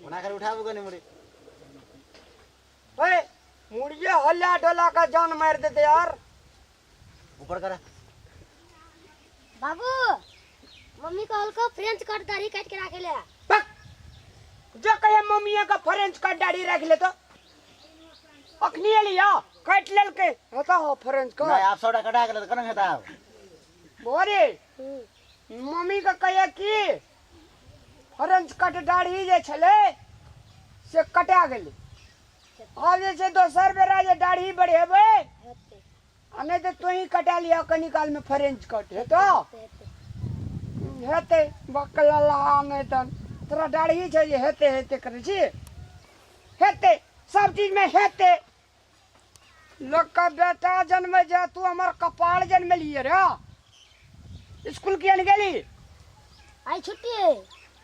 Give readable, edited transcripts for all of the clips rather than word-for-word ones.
बना कर उठाबो कने मुड़ी भाई मुड़िए हल्ला डोला का जान मार देते यार। ऊपर करा बाबू मम्मी कहल को फ्रेंच कट दाढ़ी काट के रखे ले। पक जो कहे मम्मी का फ्रेंच कट दाढ़ी रख ले तो अखनी लिया काट लेल के होता हो फ्रेंच कट नहीं आप सोडा कटा के कने हेता बोरे मम्मी का कहे कि फ्रेंच कट दाढ़ी जे छले से कटा गेले अब जैसे दोसर बेरा जे दाढ़ी बढ़ेबे अने तो तू ही कटा लिया कनी काल में फ्रेंच कट है तो हेते बकला ला नहीं तो तोरा दाढ़ी छै जे हेते हेते करे छी हेते सब चीज में हेते लोग का बेटा जन्म जा तू हमर कपाल जन्म लिए रे स्कूल किया नहीं गेली आई छुट्टी है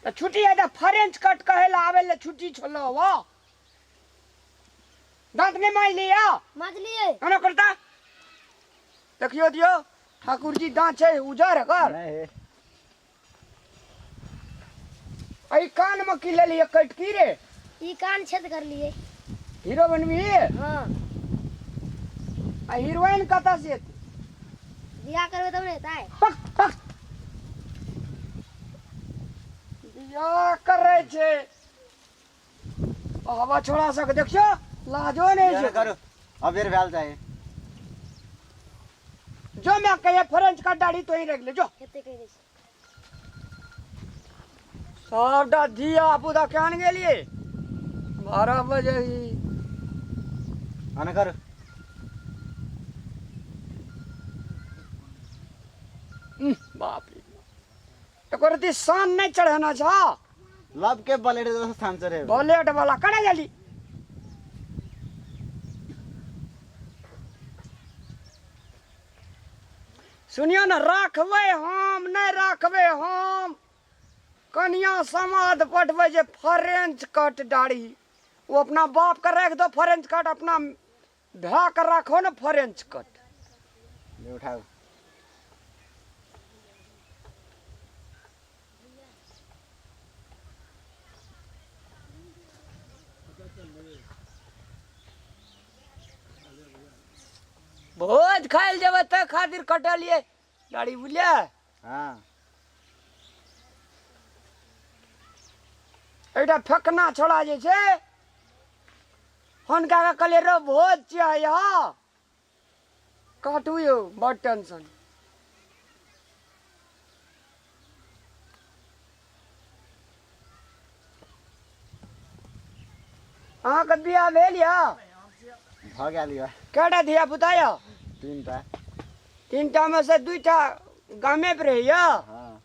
तो छुट्टी है तो फ्रेंच कट कहेला आवे ले छुट्टी छोलो वो दांत नहीं मार लिया माज लिए अना करता देखियो दियो ठाकुर जी दांत छै उजर कर नहीं आई कान में की ले लिए कट की रे ई कान छेद कर लिए। हीरो बनवी हां आ हीरोइन कता से बियाह करबे तब रहता है। पक पक बियाह करे छे हवा छोड़ा सक देखियो लाजो नहीं ये छे करो अब फिर भेल जाए जो मैं कहे फ्रेंच का दाढ़ी तो ही रख ले जो हेते कह दे सबटा दिया पुदा कान गेलिए 12 बजे ही आना कर बाप रे एकर ती सान नहीं चढ़ाना छा लब के बलेट तो स्थान से रे बुलेट वाला कड़े जल्दी सुनियो ना राखबे हम नहीं राखबे हम कन्या समाध पटवे जे फ्रेंच कट दाढ़ी वो अपना बाप का रख दो फ्रेंच कट अपना भा कर रखो ना फ्रेंच कट ले उठाओ भोज खाइल जब तक खातिर कटलिए दाढ़ी बुलिया हां एटा फेकना छोड़ा जे छे हुनका का कहले रो भोज चाहिए काटू यो बड़ टेंशन अहाँ के बियाह भेल या भ गेल या केटा धिया पुता या तीनटा तीनटा में से दुईटा गामे पे रही या हां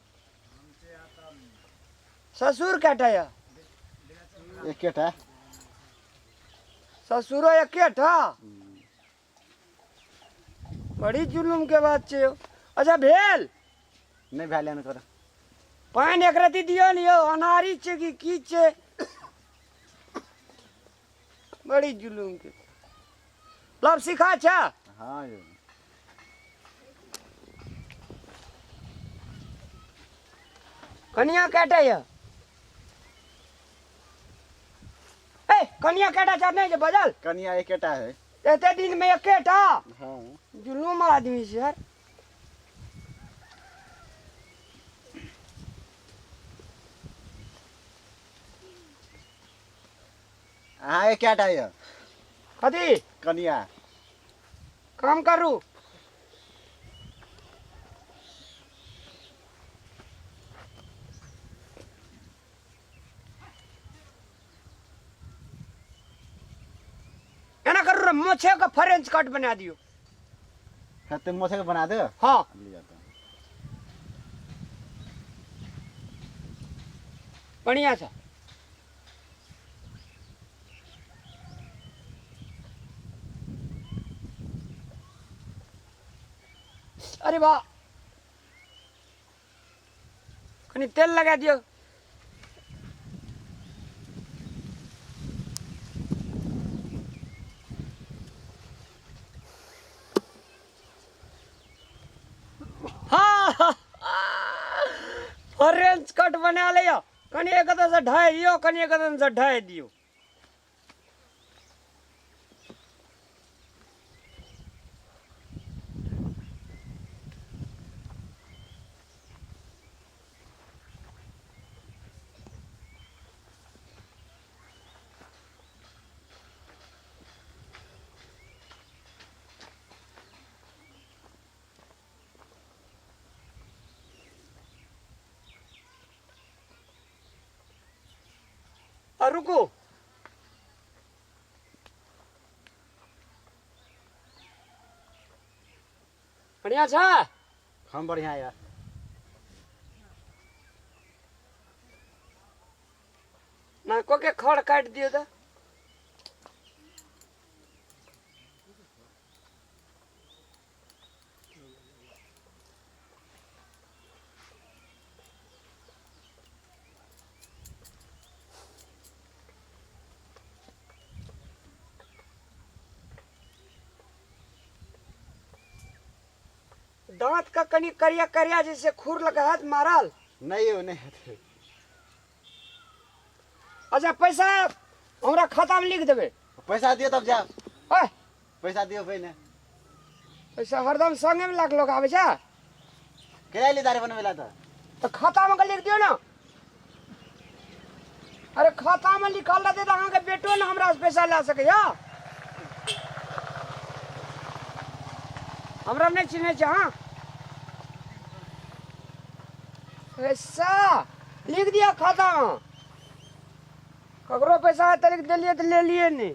ससुर केटा या एकेटा ससुरो एकेटा बड़ी जुलुम के बात छे अच्छा भेल नहीं भेल न कर पानी एक रती दियो लियो अनारी छे की छे बड़ी जुलुम के लब सिखा छा हां यो कन्या केटा या ए कन्या केटा चार नहीं जे बदल कनिया एकेटा है एते दिन में एकेटा हां जुलुम आदमी से यार हां एकेटा है कदी कनिया काम करू एना करू रे मोछे का फ्रेंच कट बना दियो हते मोथे के बना दे हाँ ले जाता हूं बढ़िया सा अरे वाह कनी तेल लगा दियो हाँ फ्रेंच कट बना लिया कनी एक से ढाई दियो, कनी एक से ढाई दियो। और रुको, बढ़िया छा? हम बढ़िया यार। ना को के खड़ काट दियो तो दांत का कनी करिया करिया जैसे खुर लगा हाथ मारल। नहीं हो नहीं होते। अच्छा पैसा हमरा खाता में लिख देबे। पैसा दियो तब जा। ओए पैसा दियो पहले। पैसा हरदम संगे में लाख लोग आवे छा। क्या ले दारे बनवेला था? तो खाता में का लिख दियो ना। अरे खाता में लिखल रहते तो अहाँ के बेटो ना हमरा से पैसा ला सके या। हमरा नहीं चिन्हे छा। हाँ पैसा लिख दिया खाता में। ककरो पैसा है तो लिख दिलिए तो ले लिए नहीं।